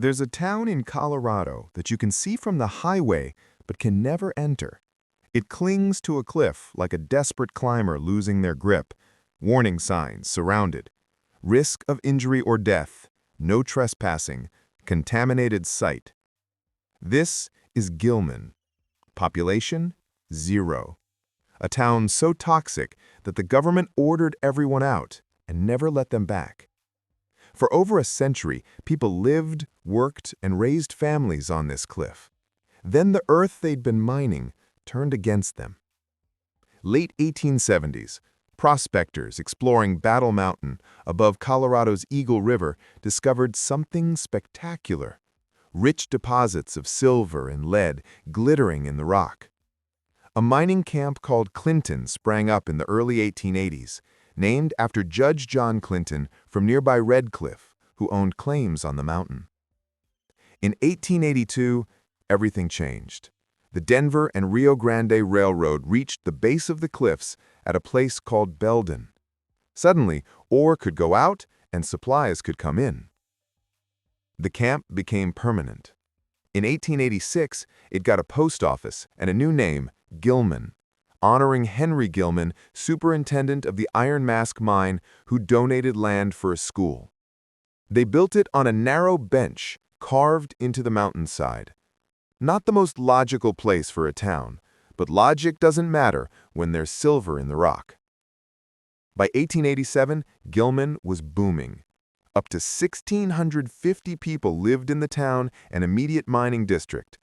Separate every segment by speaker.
Speaker 1: There's a town in Colorado that you can see from the highway but can never enter. It clings to a cliff like a desperate climber losing their grip. Warning signs surrounded. Risk of injury or death. No trespassing. Contaminated site. This is Gilman. Population? 0. A town so toxic that the government ordered everyone out and never let them back. For over a century, people lived, worked, and raised families on this cliff. Then the earth they'd been mining turned against them. Late 1870s, prospectors exploring Battle Mountain above Colorado's Eagle River discovered something spectacular. Rich deposits of silver and lead glittering in the rock. A mining camp called Clinton sprang up in the early 1880s, named after Judge John Clinton from nearby Red Cliff, who owned claims on the mountain. In 1882, everything changed. The Denver and Rio Grande Railroad reached the base of the cliffs at a place called Belden. Suddenly, ore could go out and supplies could come in. The camp became permanent. In 1886, it got a post office and a new name, Gilman, honoring Henry Gilman, superintendent of the Iron Mask mine, who donated land for a school. They built it on a narrow bench carved into the mountainside. Not the most logical place for a town, but logic doesn't matter when there's silver in the rock. By 1887, Gilman was booming. Up to 1,650 people lived in the town and immediate mining district.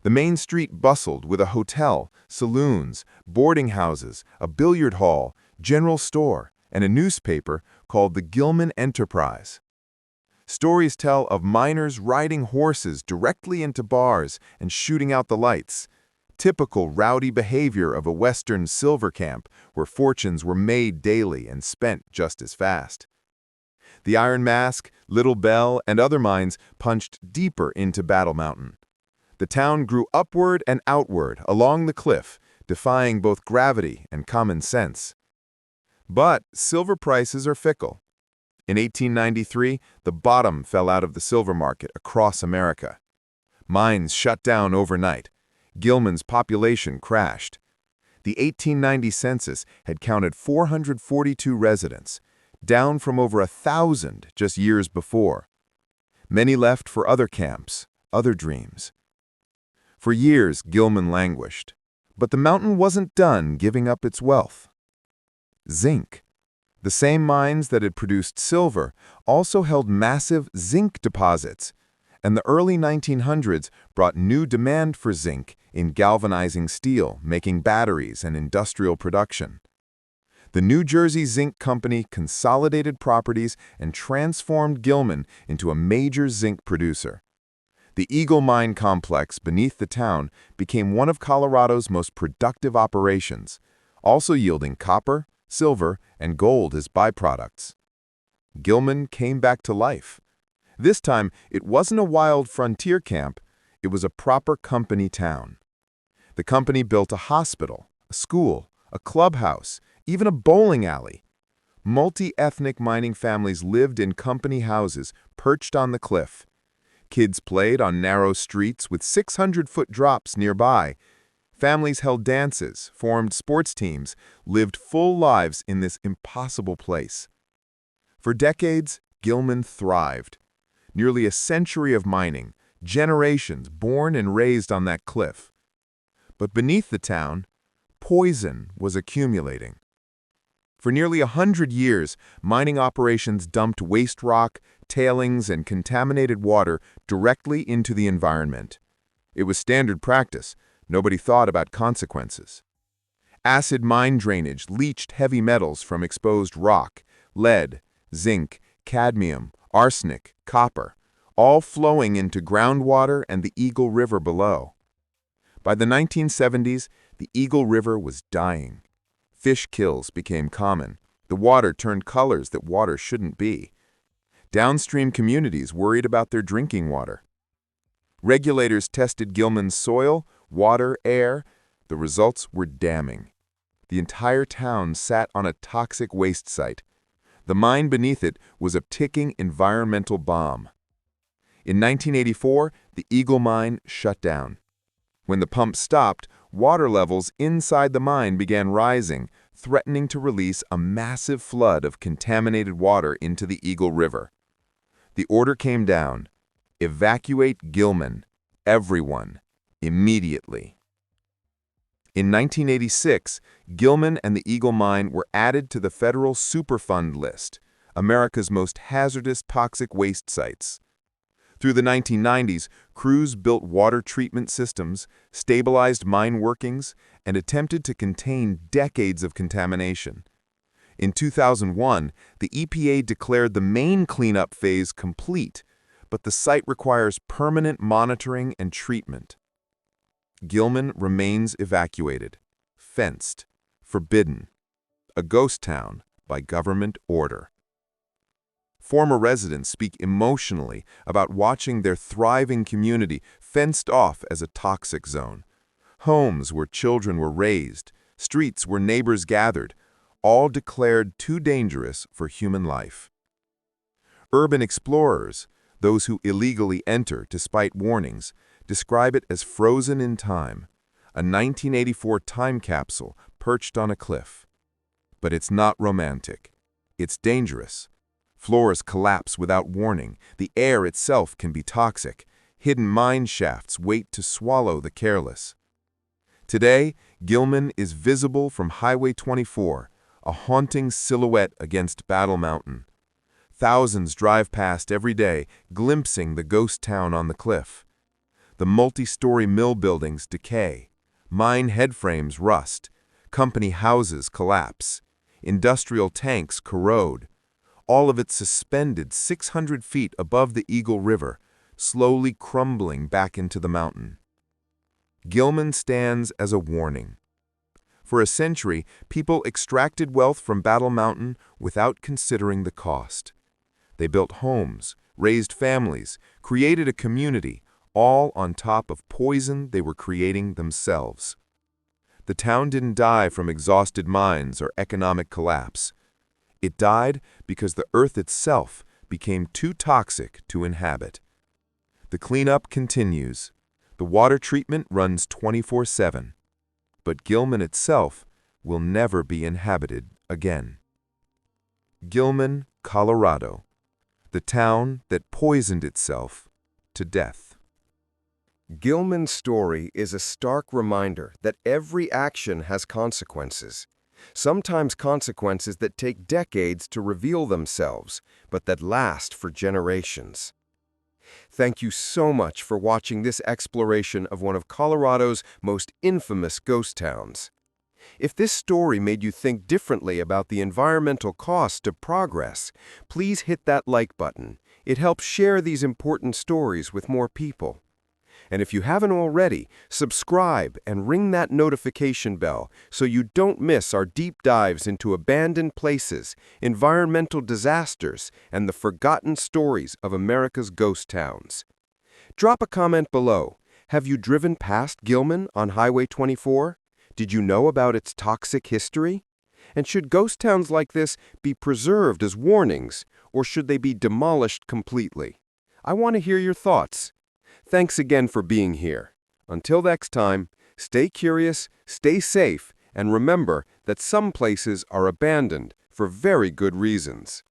Speaker 1: The main street bustled with a hotel, saloons, boarding houses, a billiard hall, general store, and a newspaper called the Gilman Enterprise. Stories tell of miners riding horses directly into bars and shooting out the lights, typical rowdy behavior of a Western silver camp where fortunes were made daily and spent just as fast. The Iron Mask, Little Bell, and other mines punched deeper into Battle Mountain. The town grew upward and outward along the cliff, defying both gravity and common sense. But silver prices are fickle. In 1893, the bottom fell out of the silver market across America. Mines shut down overnight. Gilman's population crashed. The 1890 census had counted 442 residents, down from over 1,000 just years before. Many left for other camps, other dreams. For years, Gilman languished, but the mountain wasn't done giving up its wealth. Zinc. The same mines that had produced silver also held massive zinc deposits, and the early 1900s brought new demand for zinc in galvanizing steel, making batteries, and industrial production. The New Jersey Zinc Company consolidated properties and transformed Gilman into a major zinc producer. The Eagle Mine complex beneath the town became one of Colorado's most productive operations, also yielding copper, silver, and gold as byproducts. Gilman came back to life. This time, it wasn't a wild frontier camp, it was a proper company town. The company built a hospital, a school, a clubhouse, even a bowling alley. Multi-ethnic mining families lived in company houses perched on the cliff. Kids played on narrow streets with 600-foot drops nearby. Families held dances, formed sports teams, lived full lives in this impossible place. For decades, Gilman thrived. Nearly a century of mining, generations born and raised on that cliff. But beneath the town, poison was accumulating. For nearly 100 years, mining operations dumped waste rock, tailings, and contaminated water directly into the environment. It was standard practice. Nobody thought about consequences. Acid mine drainage leached heavy metals from exposed rock, lead, zinc, cadmium, arsenic, copper, all flowing into groundwater and the Eagle River below. By the 1970s, the Eagle River was dying. Fish kills became common. The water turned colors that water shouldn't be. Downstream communities worried about their drinking water. Regulators tested Gilman's soil, water, air. The results were damning. The entire town sat on a toxic waste site. The mine beneath it was a ticking environmental bomb. In 1984, the Eagle mine shut down. When the pump stopped, water levels inside the mine began rising, threatening to release a massive flood of contaminated water into the Eagle River. The order came down: evacuate Gilman, everyone, immediately. In 1986, Gilman and the Eagle mine were added to the federal Superfund list, America's most hazardous toxic waste sites. Through the 1990s, crews built water treatment systems, stabilized mine workings, and attempted to contain decades of contamination. In 2001, the EPA declared the main cleanup phase complete, but the site requires permanent monitoring and treatment. Gilman remains evacuated, fenced, forbidden, a ghost town by government order. Former residents speak emotionally about watching their thriving community fenced off as a toxic zone. Homes where children were raised, streets where neighbors gathered, all declared too dangerous for human life. Urban explorers, those who illegally enter despite warnings, describe it as frozen in time, a 1984 time capsule perched on a cliff. But it's not romantic. It's dangerous. Floors collapse without warning. The air itself can be toxic. Hidden mine shafts wait to swallow the careless. Today, Gilman is visible from Highway 24, a haunting silhouette against Battle Mountain. Thousands drive past every day, glimpsing the ghost town on the cliff. The multi-story mill buildings decay. Mine headframes rust. Company houses collapse. Industrial tanks corrode. All of it suspended 600 feet above the Eagle River, slowly crumbling back into the mountain. Gilman stands as a warning. For a century, people extracted wealth from Battle Mountain without considering the cost. They built homes, raised families, created a community, all on top of poison they were creating themselves. The town didn't die from exhausted mines or economic collapse. It died because the earth itself became too toxic to inhabit. The cleanup continues. The water treatment runs 24/7. But Gilman itself will never be inhabited again. Gilman, Colorado, the town that poisoned itself to death.
Speaker 2: Gilman's story is a stark reminder that every action has consequences. Sometimes consequences that take decades to reveal themselves, but that last for generations. Thank you so much for watching this exploration of one of Colorado's most infamous ghost towns. If this story made you think differently about the environmental cost of progress, please hit that like button. It helps share these important stories with more people. And if you haven't already, subscribe and ring that notification bell so you don't miss our deep dives into abandoned places, environmental disasters, and the forgotten stories of America's ghost towns. Drop a comment below. Have you driven past Gilman on Highway 24? Did you know about its toxic history? And should ghost towns like this be preserved as warnings, or should they be demolished completely? I want to hear your thoughts. Thanks again for being here. Until next time, stay curious, stay safe, and remember that some places are abandoned for very good reasons.